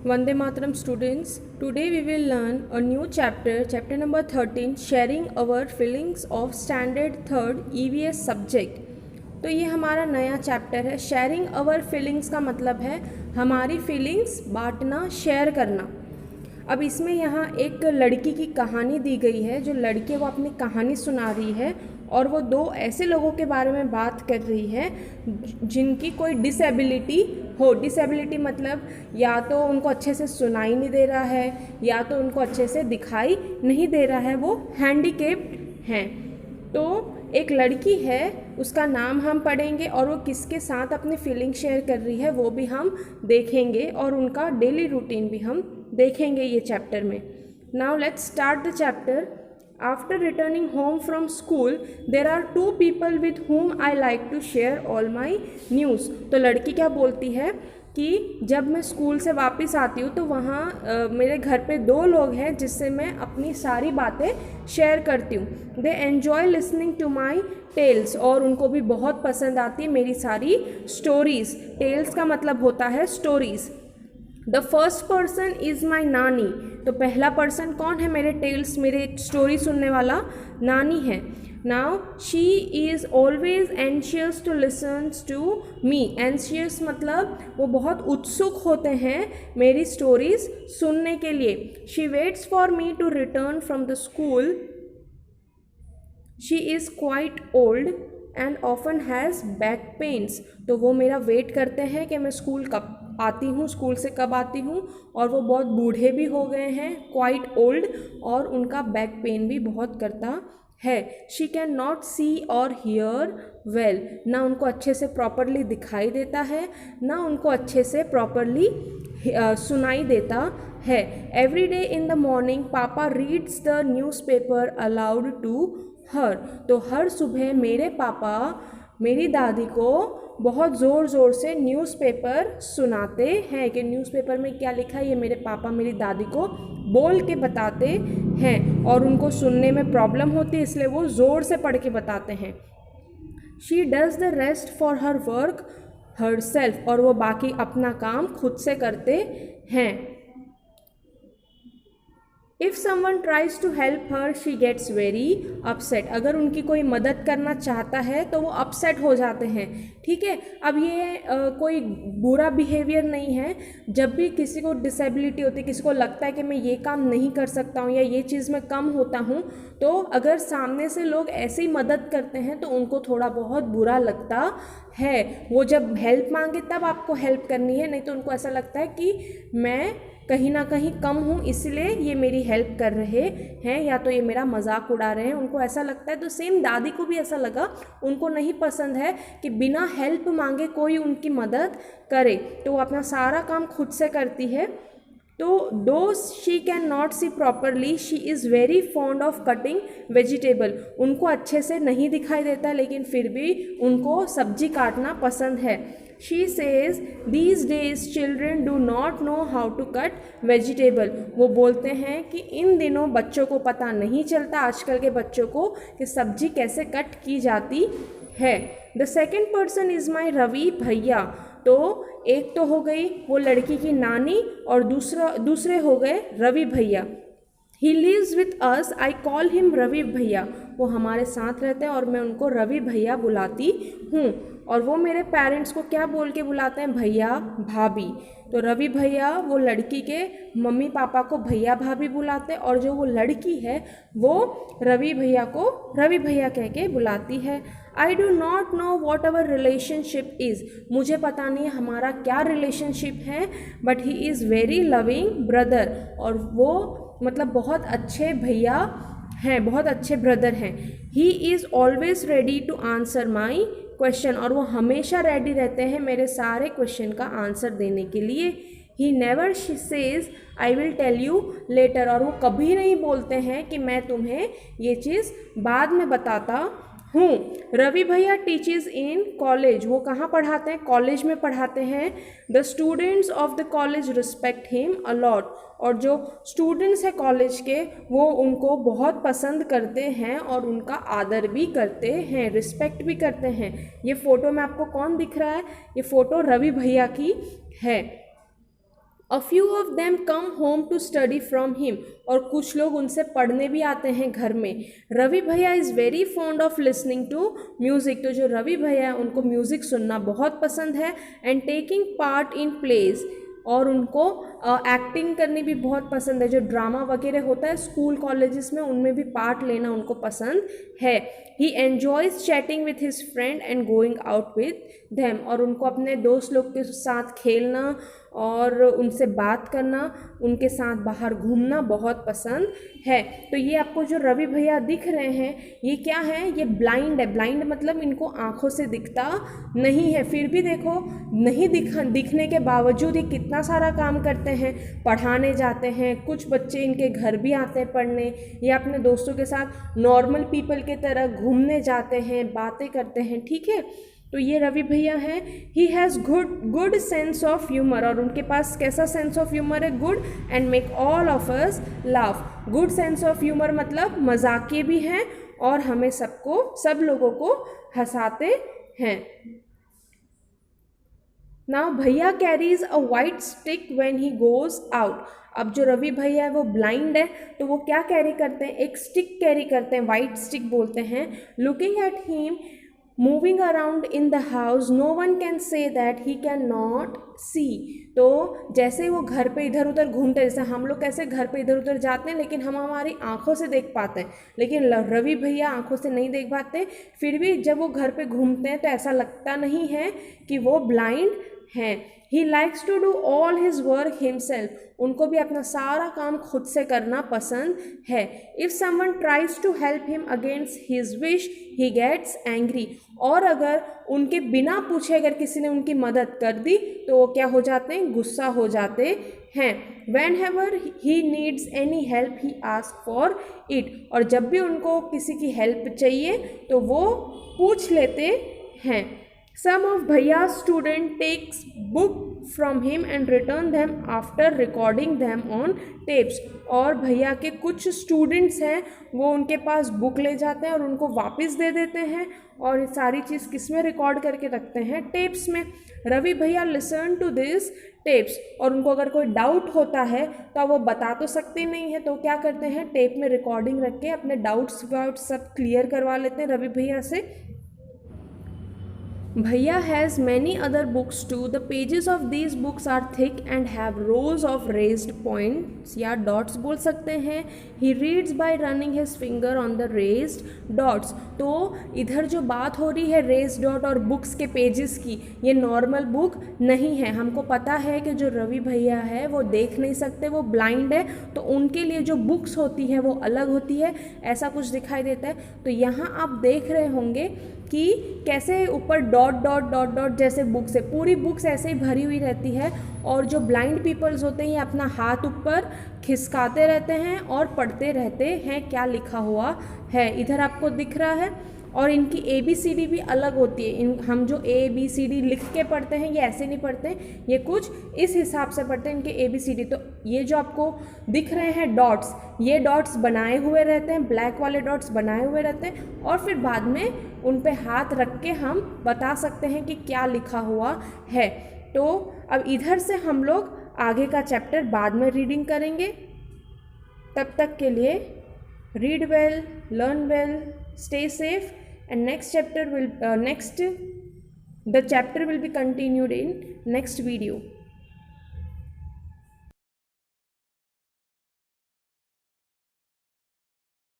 Vande Mataram students, today we will learn a new chapter number 13, sharing our feelings of standard 3rd EVS subject। तो ये हमारा नया chapter है। Sharing अवर feelings का मतलब है हमारी फीलिंग्स बांटना, शेयर करना। अब इसमें यहाँ एक लड़की की कहानी दी गई है। जो लड़की है वो अपनी कहानी सुना रही है और वो दो ऐसे लोगों के बारे में बात कर रही है जिनकी कोई डिसेबिलिटी हो। डिसेबिलिटी मतलब या तो उनको अच्छे से सुनाई नहीं दे रहा है या तो उनको अच्छे से दिखाई नहीं दे रहा है, वो हैंडीकेप्ड हैं। तो एक लड़की है, उसका नाम हम पढ़ेंगे और वो किसके साथ अपनी फीलिंग शेयर कर रही है वो भी हम देखेंगे और उनका डेली रूटीन भी हम देखेंगे ये चैप्टर में। Now let's start the chapter. After returning home from school, there are two people with whom I like to share all my news। तो लड़की क्या बोलती है कि जब मैं स्कूल से वापस आती हूँ तो वहाँ मेरे घर पे दो लोग हैं जिससे मैं अपनी सारी बातें शेयर करती हूँ। They enjoy listening to my tales, और उनको भी बहुत पसंद आती है मेरी सारी स्टोरीज़। टेल्स का मतलब होता है stories. The first person is माई नानी। तो पहला पर्सन कौन है मेरे टेल्स, मेरे स्टोरी सुनने वाला? नानी है। Now she is always anxious to listen to me. Anxious मतलब वो बहुत उत्सुक होते हैं मेरी स्टोरीज सुनने के लिए। She waits for me to return from the school. She is quite old and often has back pains. तो वो मेरा वेट करते हैं कि मैं स्कूल कब आती हूँ, स्कूल से कब आती हूँ, और वो बहुत बूढ़े भी हो गए हैं, क्वाइट ओल्ड, और उनका बैक पेन भी बहुत करता है। शी कैन नॉट सी और हियर वेल। ना उनको अच्छे से प्रॉपरली दिखाई देता है ना उनको अच्छे से प्रॉपरली सुनाई देता है। Every day in the morning papa reads the newspaper aloud to her. तो हर सुबह मेरे पापा मेरी दादी को बहुत ज़ोर ज़ोर से न्यूज़पेपर सुनाते हैं कि न्यूज़पेपर में क्या लिखा है ये मेरे पापा मेरी दादी को बोल के बताते हैं, और उनको सुनने में प्रॉब्लम होती है इसलिए वो ज़ोर से पढ़ के बताते हैं। She does the rest for her work herself. और वो बाकी अपना काम खुद से करते हैं। If someone tries to help her she gets very upset. अगर उनकी कोई मदद करना चाहता है तो वो अपसेट हो जाते हैं। ठीक है, अब ये कोई बुरा बिहेवियर नहीं है। जब भी किसी को डिसेबिलिटी होती है, किसी को लगता है कि मैं ये काम नहीं कर सकता हूँ या ये चीज़ में कम होता हूँ, तो अगर सामने से लोग ऐसी मदद करते हैं तो उनको थोड़ा बहुत बुरा लगता है। वो जब हेल्प मांगे तब आपको हेल्प करनी है, नहीं तो उनको ऐसा लगता है कि मैं कहीं ना कहीं कम हूँ इसलिए ये मेरी हेल्प कर रहे हैं या तो ये मेरा मजाक उड़ा रहे हैं, उनको ऐसा लगता है। तो सेम दादी को भी ऐसा लगा। उनको नहीं पसंद है कि बिना हेल्प मांगे कोई उनकी मदद करे, तो वो अपना सारा काम खुद से करती है। तो दो she can not see properly she is very fond of cutting vegetable. उनको अच्छे से नहीं दिखाई देता लेकिन फिर भी उनको सब्जी काटना पसंद है। She says these days children do not know how to cut vegetable. वो बोलते हैं कि इन दिनों बच्चों को पता नहीं चलता, आजकल के बच्चों को, कि सब्जी कैसे कट की जाती है। The second person is my Ravi bhaiya. तो एक तो हो गई वो लड़की की नानी और दूसरे हो गए रवि भैया। He lives with us, I call him Ravi bhaiya. वो हमारे साथ रहते हैं और मैं उनको रवि भैया बुलाती हूँ। और वो मेरे पेरेंट्स को क्या बोल के बुलाते हैं? भैया भाभी। तो रवि भैया वो लड़की के मम्मी पापा को भैया भाभी बुलाते हैं, और जो वो लड़की है वो रवि भैया को रवि भैया कह के बुलाती है। I do not know what our relationship is. मुझे पता नहीं हमारा क्या रिलेशनशिप है, but he is very loving brother. और वो मतलब बहुत अच्छे भैया हैं, बहुत अच्छे ब्रदर हैं। He is always ready to answer my question. और वो हमेशा रेडी रहते हैं मेरे सारे क्वेश्चन का आंसर देने के लिए। He never says I will tell you later. और वो कभी नहीं बोलते हैं कि मैं तुम्हें ये चीज़ बाद में बताता हूँ। रवि भैया टीचेज इन कॉलेज। वो कहाँ पढ़ाते हैं? कॉलेज में पढ़ाते हैं। The students of the college respect him a lot. और जो स्टूडेंट्स हैं कॉलेज के वो उनको बहुत पसंद करते हैं और उनका आदर भी करते हैं, रिस्पेक्ट भी करते हैं। ये फ़ोटो में आपको कौन दिख रहा है? ये फ़ोटो रवि भैया की है। A few of them come home to study from him, और कुछ लोग उनसे पढ़ने भी आते हैं घर में। Ravi bhaiya is very fond of listening to music, तो जो रवि भैया है उनको म्यूज़िक सुनना बहुत पसंद है। And taking part in plays, और उनको एक्टिंग करनी भी बहुत पसंद है। जो ड्रामा वगैरह होता है स्कूल कॉलेजेस में, उनमें भी पार्ट लेना उनको पसंद है। He enjoys chatting with his friend and going out with them, और उनको अपने दोस्त लोग के साथ खेलना और उनसे बात करना, उनके साथ बाहर घूमना बहुत पसंद है। तो ये आपको जो रवि भैया दिख रहे हैं ये क्या है, ये ब्लाइंड है। ब्लाइंड मतलब इनको आँखों से दिखता नहीं है, फिर भी देखो नहीं दिखने के बावजूद ये कितना सारा काम करते हैं। पढ़ाने जाते हैं, कुछ बच्चे इनके घर भी आते हैं पढ़ने, या अपने दोस्तों के साथ नॉर्मल पीपल के तरह घूमने जाते हैं, बातें करते हैं, ठीक है। तो ये रवि भैया हैं। He has good sense of humour, और उनके पास कैसा सेंस ऑफ ह्यूमर है, good, and make all of us laugh. Good sense of humour मतलब मजाकिये भी हैं और हमें सब लोगों को हंसाते हैं। नाउ भैया carries a white stick when he goes out. अब जो रवि भैया है वो ब्लाइंड है, तो वो क्या कैरी करते हैं, एक स्टिक कैरी करते हैं, वाइट स्टिक बोलते हैं। Looking at him moving around in the house no one can say that he can not see. तो जैसे वो घर पे इधर उधर घूमते हैं, जैसे हम लोग कैसे घर पे इधर उधर जाते हैं लेकिन हम हमारी आंखों से देख पाते हैं, लेकिन रवि भैया आंखों से नहीं देख पाते, फिर भी जब वो घर पे घूमते हैं तो ऐसा लगता नहीं है कि वो ब्लाइंड हैं। He likes to do all his work himself, उनको भी अपना सारा काम खुद से करना पसंद है। If someone tries to help him against his wish he gets angry, और अगर उनके बिना पूछे अगर किसी ने उनकी मदद कर दी तो वो क्या हो जाते हैं, गुस्सा हो जाते हैं। Whenever he needs any help he asks for it, और जब भी उनको किसी की हेल्प चाहिए तो वो पूछ लेते हैं। Some of Bhaiya's student takes book from him and return them after recording them on tapes, और भैया के कुछ स्टूडेंट्स हैं वो उनके पास बुक ले जाते हैं और उनको वापस दे देते हैं, और ये सारी चीज़ किस में रिकॉर्ड करके रखते हैं, टेप्स में। रवि भैया लिसन टू दिस टेप्स, और उनको अगर कोई डाउट होता है तो वो बता तो सकते नहीं है, तो क्या करते हैं, टेप में रिकॉर्डिंग रख के अपने डाउट्स सब क्लियर करवा लेते हैं रवि भैया से। Bhaiya has many other books too. The pages of these books are thick and have rows of raised points या dots बोल सकते हैं। He reads by running his finger on the raised dots. तो इधर जो बात हो रही है raised dot और books के pages की, ये नॉर्मल बुक नहीं है। हमको पता है कि जो रवि भैया है वो देख नहीं सकते, वो ब्लाइंड है, तो उनके लिए जो बुक्स होती है वो अलग होती है, ऐसा कुछ दिखाई देता है। तो यहाँ आप देख रहे होंगे कि कैसे ऊपर डॉट डॉट डॉट डॉट जैसे बुक्स है, पूरी बुक्स ऐसे ही भरी हुई रहती है, और जो ब्लाइंड पीपल्स होते हैं अपना हाथ ऊपर खिसकाते रहते हैं और पढ़ते रहते हैं क्या लिखा हुआ है। इधर आपको दिख रहा है, और इनकी ABCD भी अलग होती है। हम जो ABCD लिख के पढ़ते हैं ये ऐसे नहीं पढ़ते, ये कुछ इस हिसाब से पढ़ते हैं इनके ABCD। तो ये जो आपको दिख रहे हैं डॉट्स, ये डॉट्स बनाए हुए रहते हैं, ब्लैक वाले डॉट्स बनाए हुए रहते हैं, और फिर बाद में उन पे हाथ रख के हम बता सकते हैं कि क्या लिखा हुआ है। तो अब इधर से हम लोग आगे का चैप्टर बाद में रीडिंग करेंगे। तब तक के लिए read well, learn well, stay safe, and the chapter will be continued in next video.